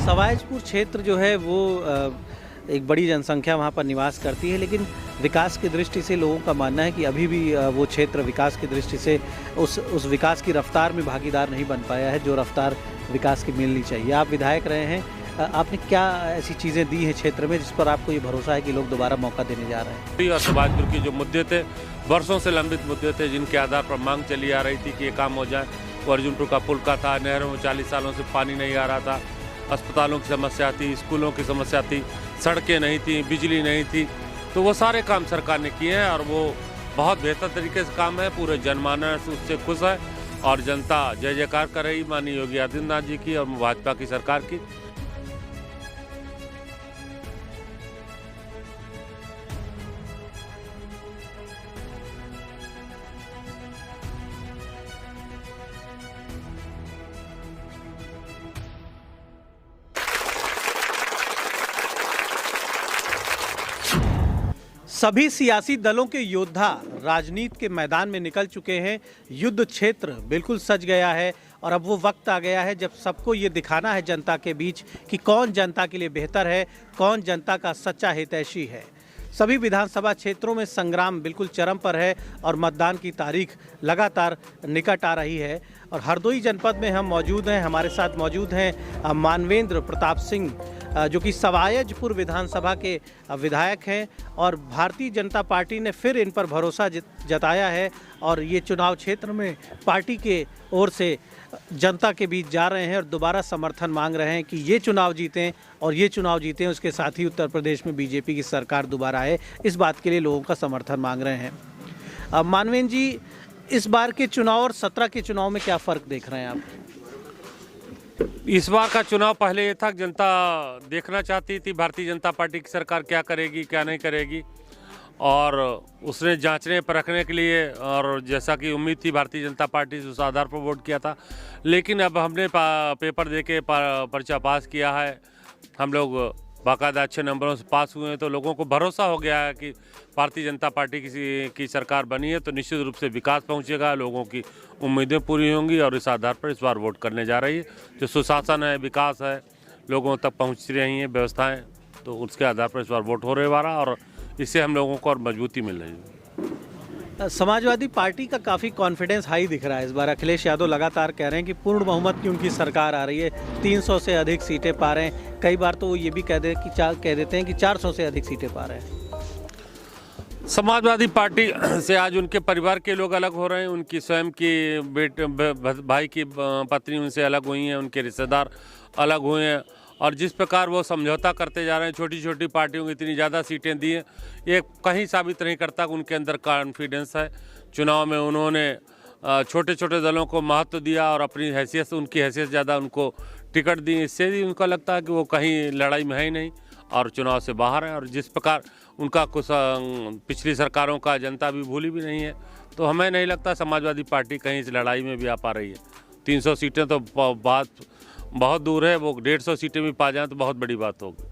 सवाईजपुर क्षेत्र जो है वो एक बड़ी जनसंख्या वहाँ पर निवास करती है, लेकिन विकास की दृष्टि से लोगों का मानना है कि अभी भी वो क्षेत्र विकास की दृष्टि से उस विकास की रफ्तार में भागीदार नहीं बन पाया है जो रफ्तार विकास की मिलनी चाहिए। आप विधायक रहे हैं, आपने क्या ऐसी चीज़ें दी हैं क्षेत्र में जिस पर आपको ये भरोसा है कि लोग दोबारा मौका देने जा रहे हैं? और सवाईजपुर की जो मुद्दे थे, वर्षों से लंबित मुद्दे थे, जिनके आधार पर मांग चली आ रही थी कि ये काम हो जाए। वो अर्जुनपुर का पुल का था, नहरों में 40 सालों से पानी नहीं आ रहा था, अस्पतालों की समस्या थी, स्कूलों की समस्या थी, सड़कें नहीं थी, बिजली नहीं थी। तो वो सारे काम सरकार ने किए हैं और वो बहुत बेहतर तरीके से काम है। पूरे जनमानस उससे खुश है और जनता जय जयकार कर रही माननीय योगी आदित्यनाथ जी की और भाजपा की सरकार की। सभी सियासी दलों के योद्धा राजनीति के मैदान में निकल चुके हैं। युद्ध क्षेत्र बिल्कुल सज गया है और अब वो वक्त आ गया है जब सबको ये दिखाना है जनता के बीच कि कौन जनता के लिए बेहतर है, कौन जनता का सच्चा हितैषी है। सभी विधानसभा क्षेत्रों में संग्राम बिल्कुल चरम पर है और मतदान की तारीख लगातार निकट आ रही है। और हरदोई जनपद में हम मौजूद हैं, हमारे साथ मौजूद हैं मानवेंद्र प्रताप सिंह जो कि सवाईजपुर विधानसभा के विधायक हैं और भारतीय जनता पार्टी ने फिर इन पर भरोसा जताया है और ये चुनाव क्षेत्र में पार्टी के ओर से जनता के बीच जा रहे हैं और दोबारा समर्थन मांग रहे हैं कि ये चुनाव जीतें और ये चुनाव जीतें, उसके साथ ही उत्तर प्रदेश में बीजेपी की सरकार दोबारा आए। इस बात के लिए लोगों का समर्थन मांग रहे हैं। मानवेंद्र जी, इस बार के चुनाव और 17 के चुनाव में क्या फ़र्क देख रहे हैं आप? इस बार का चुनाव पहले ये था कि जनता देखना चाहती थी भारतीय जनता पार्टी की सरकार क्या करेगी क्या नहीं करेगी, और उसने जांचने परखने के लिए, और जैसा कि उम्मीद थी भारतीय जनता पार्टी से उस आधार पर वोट किया था। लेकिन अब हमने पेपर देके पर्चा पास किया है, हम लोग बाकायदा अच्छे नंबरों से पास हुए हैं, तो लोगों को भरोसा हो गया है कि भारतीय जनता पार्टी की सरकार बनी है तो निश्चित रूप से विकास पहुंचेगा, लोगों की उम्मीदें पूरी होंगी और इस आधार पर इस बार वोट करने जा रही है। जो सुशासन है, विकास है, लोगों तक पहुंच रही हैं व्यवस्थाएं, तो उसके आधार पर इस बार वोट हो रहा और इससे हम लोगों को और मजबूती मिल रही है। समाजवादी पार्टी का काफ़ी कॉन्फिडेंस हाई दिख रहा है इस बार। अखिलेश यादव लगातार कह रहे हैं कि पूर्ण बहुमत की उनकी सरकार आ रही है, 300 से अधिक सीटें पा रहे हैं। कई बार तो वो ये भी कह देते हैं कि 400 से अधिक सीटें पा रहे हैं। समाजवादी पार्टी से आज उनके परिवार के लोग अलग हो रहे हैं, उनकी स्वयं की भाई की पत्नी उनसे अलग हुई हैं, उनके रिश्तेदार अलग हुए हैं और जिस प्रकार वो समझौता करते जा रहे हैं, छोटी छोटी पार्टियों को इतनी ज़्यादा सीटें दी हैं, ये कहीं साबित नहीं करता कि उनके अंदर कॉन्फिडेंस है। चुनाव में उन्होंने छोटे छोटे दलों को महत्व दिया और अपनी हैसियत, उनकी हैसियत ज़्यादा उनको टिकट दी, इससे भी उनको लगता है कि वो कहीं लड़ाई में है ही नहीं और चुनाव से बाहर है। और जिस प्रकार उनका कुछ पिछली सरकारों का जनता भी भूली भी नहीं है, तो हमें नहीं लगता समाजवादी पार्टी कहीं इस लड़ाई में भी आ पा रही है। 300 सीटें तो बात बहुत दूर है, वो 150 सीटें भी पा जाएं तो बहुत बड़ी बात होगी।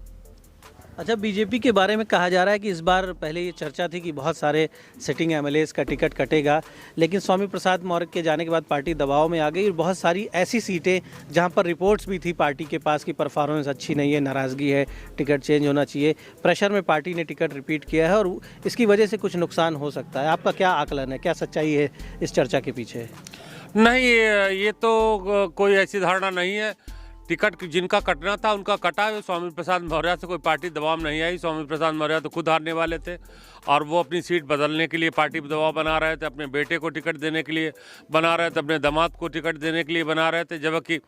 अच्छा, बीजेपी के बारे में कहा जा रहा है कि इस बार पहले ये चर्चा थी कि बहुत सारे सिटिंग एमएलएज का टिकट कटेगा, लेकिन स्वामी प्रसाद मौर्य के जाने के बाद पार्टी दबाव में आ गई और बहुत सारी ऐसी सीटें जहां पर रिपोर्ट्स भी थी पार्टी के पास कि परफॉर्मेंस अच्छी नहीं है, नाराज़गी है, टिकट चेंज होना चाहिए, प्रेशर में पार्टी ने टिकट रिपीट किया है और इसकी वजह से कुछ नुकसान हो सकता है। आपका क्या आकलन है, क्या सच्चाई है इस चर्चा के पीछे? नहीं, ये तो कोई ऐसी धारणा नहीं है। टिकट जिनका कटना था उनका कटा है। स्वामी प्रसाद मौर्य से कोई पार्टी दबाव में नहीं आई। स्वामी प्रसाद मौर्य तो खुद हारने वाले थे और वो अपनी सीट बदलने के लिए पार्टी पर दबाव बना रहे थे, अपने बेटे को टिकट देने के लिए बना रहे थे, अपने दामाद को टिकट देने के लिए बना रहे थे, जबकि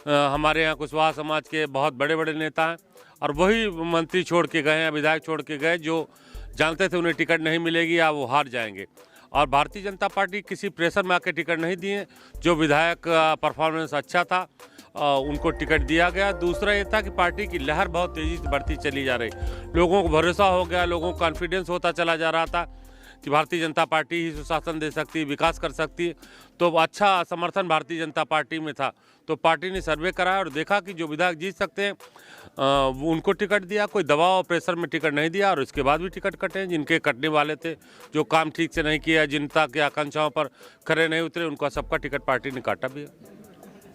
हमारे यहाँ कुशवाहा समाज के बहुत बड़े बड़े नेता हैं और वही मंत्री छोड़ के गए हैं, विधायक छोड़ के गए जो जानते थे उन्हें टिकट नहीं मिलेगी या वो हार जाएंगे। और भारतीय जनता पार्टी किसी प्रेशर में आके टिकट नहीं दिए। जो विधायक का परफॉर्मेंस अच्छा था उनको टिकट दिया गया। दूसरा ये था कि पार्टी की लहर बहुत तेज़ी से बढ़ती चली जा रही, लोगों को भरोसा हो गया, लोगों को कॉन्फिडेंस होता चला जा रहा था कि भारतीय जनता पार्टी ही सुशासन दे सकती है, विकास कर सकती है। तो अच्छा समर्थन भारतीय जनता पार्टी में था, तो पार्टी ने सर्वे कराया और देखा कि जो विधायक जीत सकते हैं उनको टिकट दिया, कोई दबाव और प्रेशर में टिकट नहीं दिया। और उसके बाद भी टिकट कटे जिनके कटने वाले थे, जो काम ठीक से नहीं किया, जनता की आकांक्षाओं पर खरे नहीं उतरे, उनका सबका टिकट पार्टी ने काटा भी है।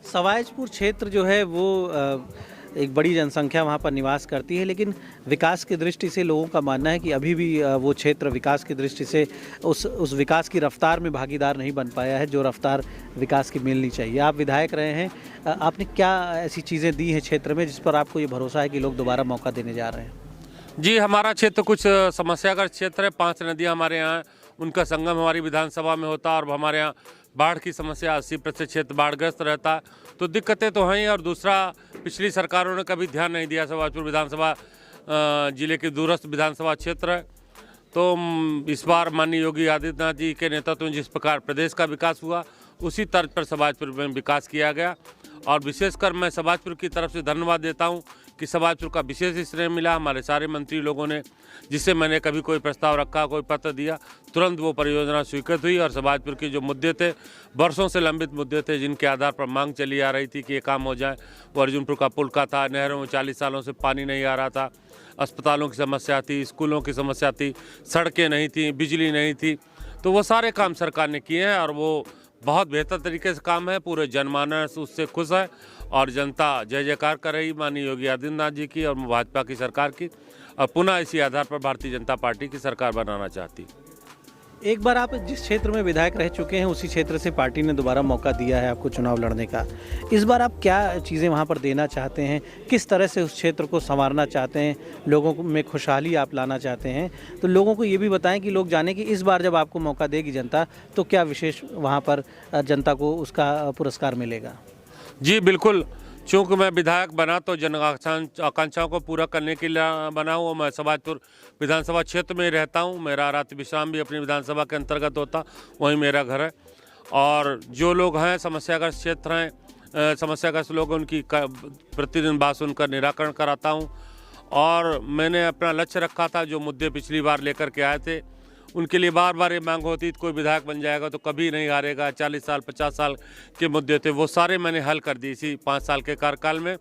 सवाईजपुर क्षेत्र जो है वो एक बड़ी जनसंख्या वहाँ पर निवास करती है, लेकिन विकास की दृष्टि से लोगों का मानना है कि अभी भी वो क्षेत्र विकास की दृष्टि से उस विकास की रफ्तार में भागीदार नहीं बन पाया है जो रफ्तार विकास की मिलनी चाहिए। आप विधायक रहे हैं, आपने क्या ऐसी चीज़ें दी हैं क्षेत्र में जिस पर आपको ये भरोसा है कि लोग दोबारा मौका देने जा रहे हैं? जी, हमारा क्षेत्र कुछ समस्याग्रस्त क्षेत्र है। 5 नदियाँ हमारे यहाँ हैं, उनका संगम हमारी विधानसभा में होता है और हमारे यहाँ बाढ़ की समस्या 80% क्षेत्र बाढ़ग्रस्त रहता है, तो दिक्कतें तो हैं ही। और दूसरा, पिछली सरकारों ने कभी ध्यान नहीं दिया। सुभाषपुर विधानसभा जिले के दूरस्थ विधानसभा क्षेत्र है, तो इस बार माननीय योगी आदित्यनाथ जी के नेतृत्व में जिस प्रकार प्रदेश का विकास हुआ, उसी तर्ज पर सुभाषपुर में विकास किया गया। और विशेषकर मैं सुभाषपुर की तरफ से धन्यवाद देता हूं कि सुभाषपुर का विशेष श्रेय मिला हमारे सारे मंत्री लोगों ने, जिससे मैंने कभी कोई प्रस्ताव रखा, कोई पत्र दिया, तुरंत वो परियोजना स्वीकृत हुई। और सुभाषपुर के जो मुद्दे थे, वर्षों से लंबित मुद्दे थे, जिनके आधार पर मांग चली आ रही थी कि ये काम हो जाए, वो अर्जुनपुर का पुल का था, नहरों में 40 सालों से पानी नहीं आ रहा था, अस्पतालों की समस्या थी, स्कूलों की समस्या थी, सड़कें नहीं थी, बिजली नहीं थी, तो वो सारे काम सरकार ने किए हैं और वो बहुत बेहतर तरीके से काम है। पूरे जनमानस उससे खुश है और जनता जय जयकार कर रही माननीय योगी आदित्यनाथ जी की और भाजपा की सरकार की, और पुनः इसी आधार पर भारतीय जनता पार्टी की सरकार बनाना चाहती। एक बार आप जिस क्षेत्र में विधायक रह चुके हैं, उसी क्षेत्र से पार्टी ने दोबारा मौका दिया है आपको चुनाव लड़ने का। इस बार आप क्या चीज़ें वहाँ पर देना चाहते हैं, किस तरह से उस क्षेत्र को संवारना चाहते हैं, लोगों में खुशहाली आप लाना चाहते हैं? तो लोगों को ये भी बताएं कि लोग जाने कि इस बार जब आपको मौका देगी जनता, तो क्या विशेष वहाँ पर जनता को उसका पुरस्कार मिलेगा? जी बिल्कुल, चूँकि मैं विधायक बना तो जन आकांक्षाओं को पूरा करने के लिए बना हूँ। मैं सुभाषपुर विधानसभा क्षेत्र में रहता हूँ, मेरा रात्रि विश्राम भी अपनी विधानसभा के अंतर्गत होता, वहीं मेरा घर है। और जो लोग हैं समस्याग्रस्त क्षेत्र हैं, समस्याग्रस्त लोग, उनकी प्रतिदिन बात सुनकर निराकरण कराता हूँ। और मैंने अपना लक्ष्य रखा था, जो मुद्दे पिछली बार लेकर के आए थे, उनके लिए बार बार ये मांग होती, कोई विधायक बन जाएगा तो कभी नहीं हारेगा। 40 साल 50 साल के मुद्दे थे, वो सारे मैंने हल कर दिए इसी 5 साल के कार्यकाल में,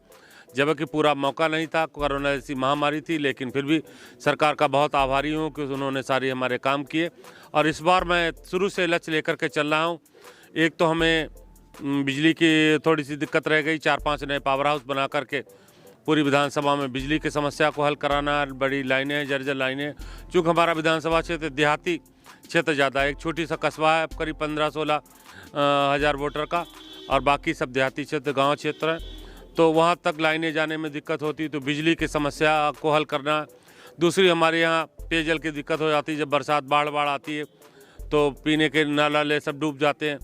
जबकि पूरा मौका नहीं था, कोरोना जैसी महामारी थी, लेकिन फिर भी सरकार का बहुत आभारी हूँ कि उन्होंने सारे हमारे काम किए। और इस बार मैं शुरू से लक्ष्य लेकर के चल रहा हूँ। एक तो हमें बिजली की थोड़ी सी दिक्कत रह गई, 4-5 नए पावर हाउस बना करके पूरी विधानसभा में बिजली की समस्या को हल कराना। बड़ी लाइनें हैं, जर्जर लाइनें, चूँकि हमारा विधानसभा क्षेत्र देहाती क्षेत्र ज़्यादा है, एक छोटी सा कस्बा है करीब 15-16 हज़ार वोटर का, और बाकी सब देहाती क्षेत्र, गांव क्षेत्र है, तो वहां तक लाइनें जाने में दिक्कत होती, तो बिजली की समस्या को हल करना। दूसरी, हमारे यहाँ पेयजल की दिक्कत हो जाती है, जब बरसात बाढ़ आती है तो पीने के नाले सब डूब जाते हैं,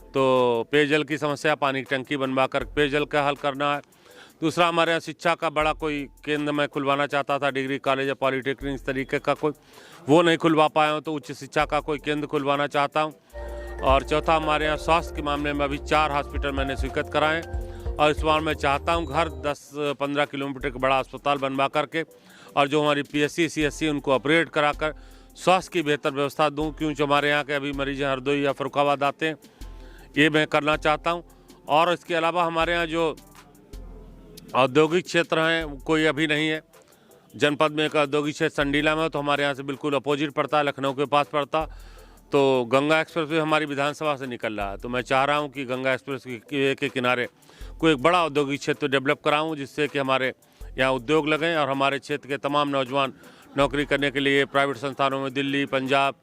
तो पेयजल की समस्या, पानी की टंकी बनवा कर पेयजल का हल करना है। दूसरा, हमारे यहाँ शिक्षा का बड़ा कोई केंद्र मैं खुलवाना चाहता था, डिग्री कॉलेज या पॉलिटेक्निक इस तरीके का कोई, वो नहीं खुलवा पाया हूँ, तो उच्च शिक्षा का कोई केंद्र खुलवाना चाहता हूँ। और चौथा, हमारे यहाँ स्वास्थ्य के मामले में अभी 4 हॉस्पिटल मैंने स्वीकृत कराए, और इस बार मैं चाहता हूँ घर 10-15 किलोमीटर का बड़ा अस्पताल बनवा करके, और जो हमारी PSC CSC उनको अपग्रेड करा कर स्वास्थ्य की बेहतर व्यवस्था दूँ, क्योंकि हमारे यहाँ के अभी मरीज हरदोई या फरुखाबाद आते हैं, ये मैं करना चाहता हूँ। और इसके अलावा हमारे यहाँ जो औद्योगिक क्षेत्र हैं कोई अभी नहीं है। जनपद में एक औद्योगिक क्षेत्र संडीला में, तो हमारे यहाँ से बिल्कुल अपोजिट पड़ता है, लखनऊ के पास पड़ता, तो गंगा एक्सप्रेस वे हमारी विधानसभा से निकल रहा है, तो मैं चाह रहा हूँ कि गंगा एक्सप्रेस के किनारे कोई एक बड़ा औद्योगिक क्षेत्र डेवलप कराऊँ, जिससे कि हमारे यहाँ उद्योग लगें और हमारे क्षेत्र के तमाम नौजवान नौकरी करने के लिए प्राइवेट संस्थानों में दिल्ली, पंजाब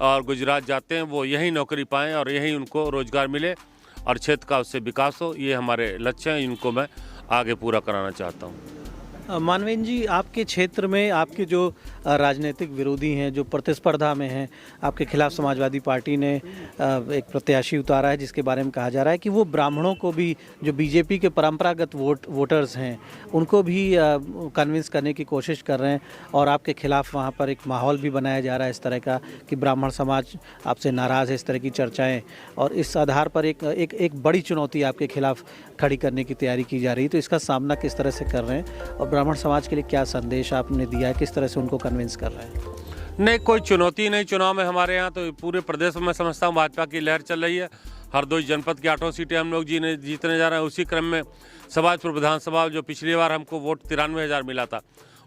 और गुजरात जाते हैं, वो यहीं नौकरी पाएँ और यहीं उनको रोजगार मिले और क्षेत्र का उससे विकास हो। ये हमारे लक्ष्य हैं, इनको मैं आगे पूरा कराना चाहता हूँ। मानवेंद्र जी, आपके क्षेत्र में आपके जो राजनीतिक विरोधी हैं, जो प्रतिस्पर्धा में हैं, आपके खिलाफ समाजवादी पार्टी ने एक प्रत्याशी उतारा है, जिसके बारे में कहा जा रहा है कि वो ब्राह्मणों को भी, जो बीजेपी के परंपरागत वोटर्स हैं, उनको भी कन्विंस करने की कोशिश कर रहे हैं, और आपके खिलाफ वहाँ पर एक माहौल भी बनाया जा रहा है इस तरह का कि ब्राह्मण समाज आपसे नाराज़ है, इस तरह की चर्चाएँ, और इस आधार पर एक बड़ी चुनौती आपके खिलाफ खड़ी करने की तैयारी की जा रही है। तो इसका सामना किस तरह से कर रहे हैं, और ब्राह्मण समाज के लिए क्या संदेश आपने दिया है, किस तरह से उनको कन्विंस कर रहे हैं? नहीं, कोई चुनौती नहीं चुनाव में हमारे यहाँ, तो पूरे प्रदेश में मैं समझता हूँ भाजपा की लहर चल रही है। हरदोई जनपद की 8 सीटें हम लोग जीतने जा रहे हैं। उसी क्रम में सुभाषपुर विधानसभा, जो पिछली बार हमको वोट 93,000 मिला था,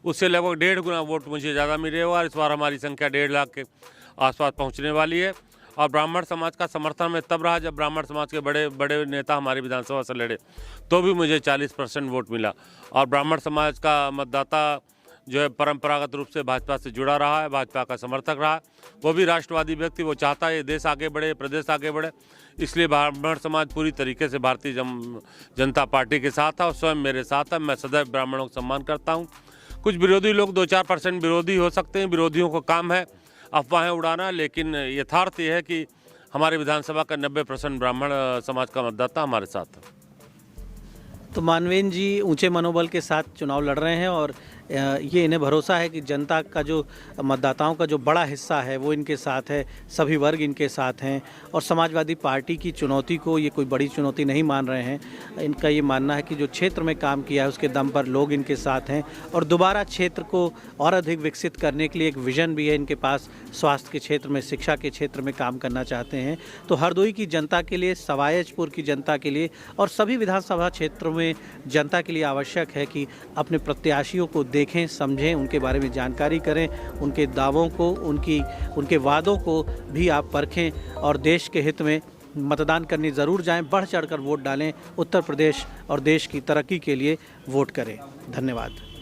उससे लगभग 1.5 गुना वोट मुझे ज़्यादा मिले हुआ, और इस बार हमारी संख्या 1.5 लाख के आसपास पहुँचने वाली है। और ब्राह्मण समाज का समर्थन में तब रहा जब ब्राह्मण समाज के बड़े बड़े नेता हमारी विधानसभा से लड़े, तो भी मुझे 40% वोट मिला। और ब्राह्मण समाज का मतदाता जो है परंपरागत रूप से भाजपा से जुड़ा रहा है, भाजपा का समर्थक रहा। वो भी राष्ट्रवादी व्यक्ति, वो चाहता है ये देश आगे बढ़े, प्रदेश आगे बढ़े, इसलिए ब्राह्मण समाज पूरी तरीके से भारतीय जनता पार्टी के साथ है और स्वयं मेरे साथ है। मैं सदैव ब्राह्मणों का सम्मान करता हूँ। कुछ विरोधी लोग 2-4% विरोधी हो सकते हैं, विरोधियों को काम है अफवाहें उड़ाना, लेकिन यथार्थ ये है कि हमारे विधानसभा का 90% ब्राह्मण समाज का मतदाता हमारे साथ है। तो मानवेंद्र जी ऊंचे मनोबल के साथ चुनाव लड़ रहे हैं और ये इन्हें भरोसा है कि जनता का जो मतदाताओं का जो बड़ा हिस्सा है वो इनके साथ है, सभी वर्ग इनके साथ हैं और समाजवादी पार्टी की चुनौती को ये कोई बड़ी चुनौती नहीं मान रहे हैं। इनका ये मानना है कि जो क्षेत्र में काम किया है उसके दम पर लोग इनके साथ हैं और दोबारा क्षेत्र को और अधिक विकसित करने के लिए एक विज़न भी है इनके पास। स्वास्थ्य के क्षेत्र में, शिक्षा के क्षेत्र में काम करना चाहते हैं। तो हरदोई की जनता के लिए, सवायजपुर की जनता के लिए और सभी विधानसभा क्षेत्रों में जनता के लिए आवश्यक है कि अपने प्रत्याशियों को देखें, समझें, उनके बारे में जानकारी करें, उनके दावों को, उनके वादों को भी आप परखें और देश के हित में मतदान करने ज़रूर जाएं, बढ़ चढ़कर वोट डालें। उत्तर प्रदेश और देश की तरक्की के लिए वोट करें। धन्यवाद।